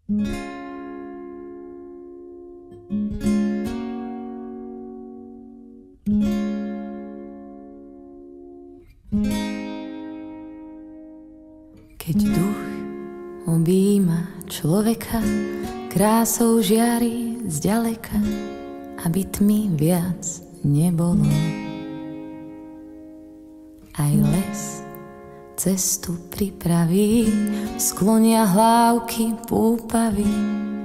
Keď duch objíma človeka, krásou žiari zďaleka, aby tmy viac nebolo. Aj les cestu pripraví, sklonia hlávky púpavy,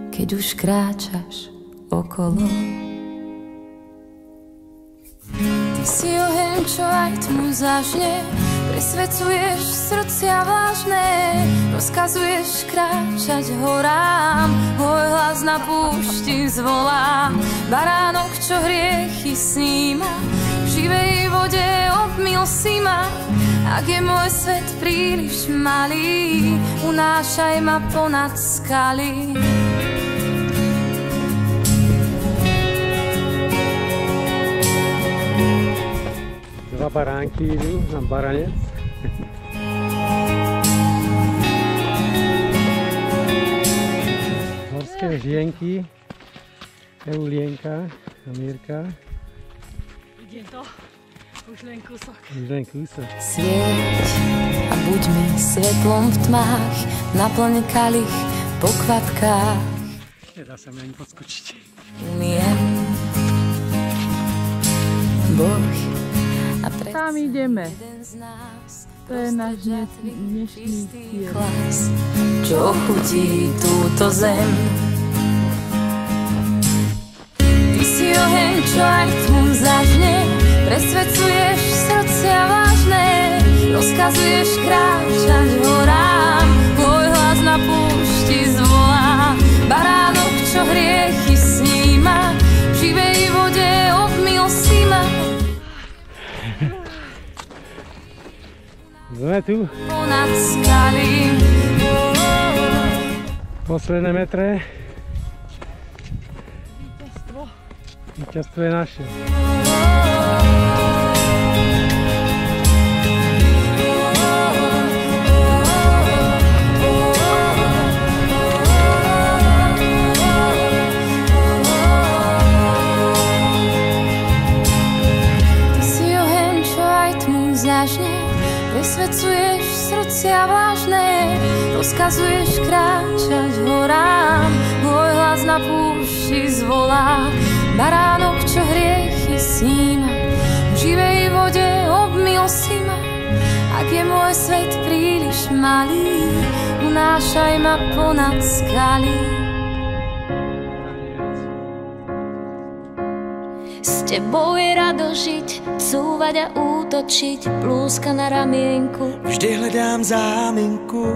keď už kráčaš okolo. Ty si oheň, čo aj tmu zažne, presvedcuješ srdcia vážne, rozkazuješ kráčať horám, môj hlas na púšti zvolá. Baránok, čo hriechy sníma, v živej vode obmyl si ma. Ak je môj svet príliš malý, unášaj ma ponad skaly. Dva baránky idú na baranec. Horské žienky, Eulienka a Mírka. Vidím to, už len kúsok. Už len kúsok. Svieť a buď mi svetlom v tmách, naplň kalich po kvapkách. Nedá sa mi ani podskočiť. Umiem Boh. Tam ideme. To je náš dnešný cieľ. Čo chutí túto zem. Ty si oheň, čo aj tmu zažne, presvedcuješ srdcia vážne, rozkazuješ kráčať horám, môj hlas na púšti zvolá. Baránok, čo hriechy sníma, v živej vode obmyl si ma. Sme tu. Ponad skaly. Posledné metre. Víťazstvo. Víťazstvo je naše. Ty si oheň, čo aj tmu zažne, presvedcuješ srdcia vážne, rozkazuješ kráčať horám, môj hlas na púšti zvolá. Baránok, čo hriechy sníma, v živej vode obmyl si ma. Ak je môj svet príliš malý, unášaj ma ponad skaly. S tebou je rado žiť, cúvať a útočiť, plúska na ramienku. Vždy hledám záminku,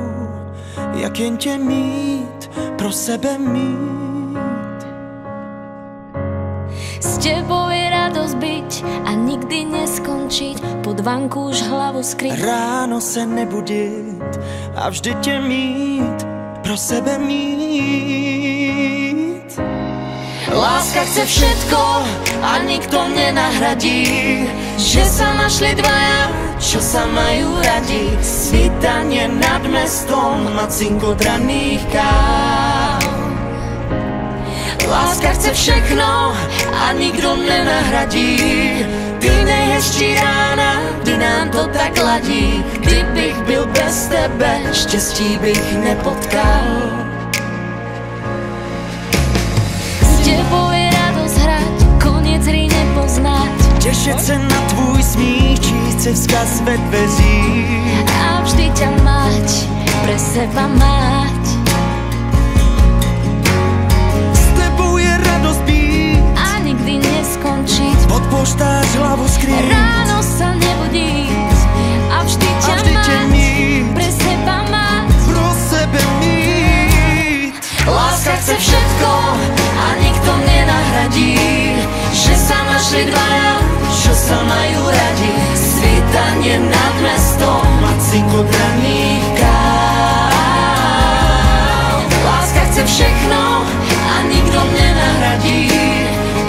jak jen tě mít, pro sebe mít. S tebou je radosť byť a nikdy neskončiť, pod vanku už hlavu skryť. Ráno se nebudit a vždy tě mít, pro sebe mít. Láska chce všetko a nikto nenahradí, že sa našli dvaja, čo sa majú radi. Svítanie nad mestom a cinkot raných káv. Láska chce všechno a nikdo nenahradí. Ty nejhezčí rána, kdy nám to tak ladí. Kdybych byl bez tebe, štěstí bych nepotkal. S tebou je radosť hrať, koniec hry nepoznať. Těšit se na tvůj smích, číst si vzkaz ve dveřích. A vždy ťa mať, pre seba mať. A nikdy neskončiť, pod poštář hlavu skrýt. ráno sa nebudíť a vždy ťa mať, pre seba mať, pro sebe mít. Láska chce všetko a nikto nenahradí, že sa našli dvaja, čo sa majú radi. Svítanie nad mestom a cinkot raných káv. Láska chce všechno a nikto nenahradí.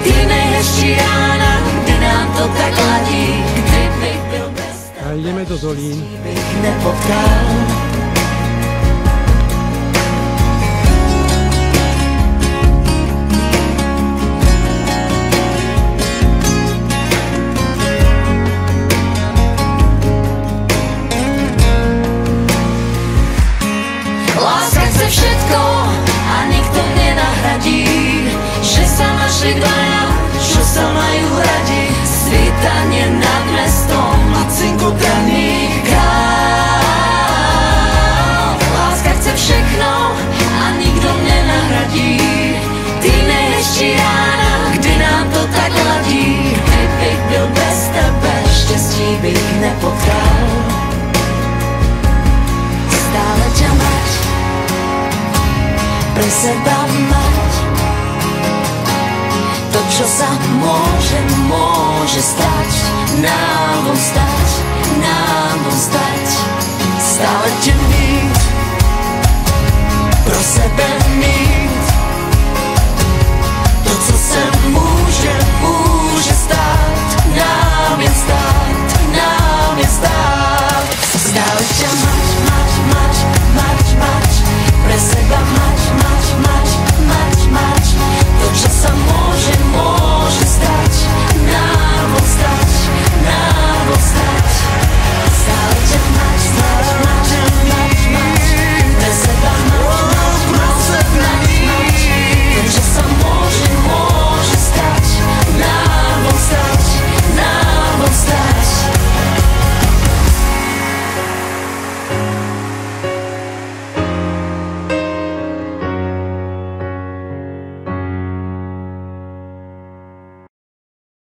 Ty nejhezčí rána, kdy nám to tak ladí. Kdybych byl bez tebe, A ideme do dolín. bych nepotkal. bych nepotkal. Stále ťa mať, pre seba mať. To, čo sa môže stať, nám von stať, nám von stať. Stále ťa mít, pro sebe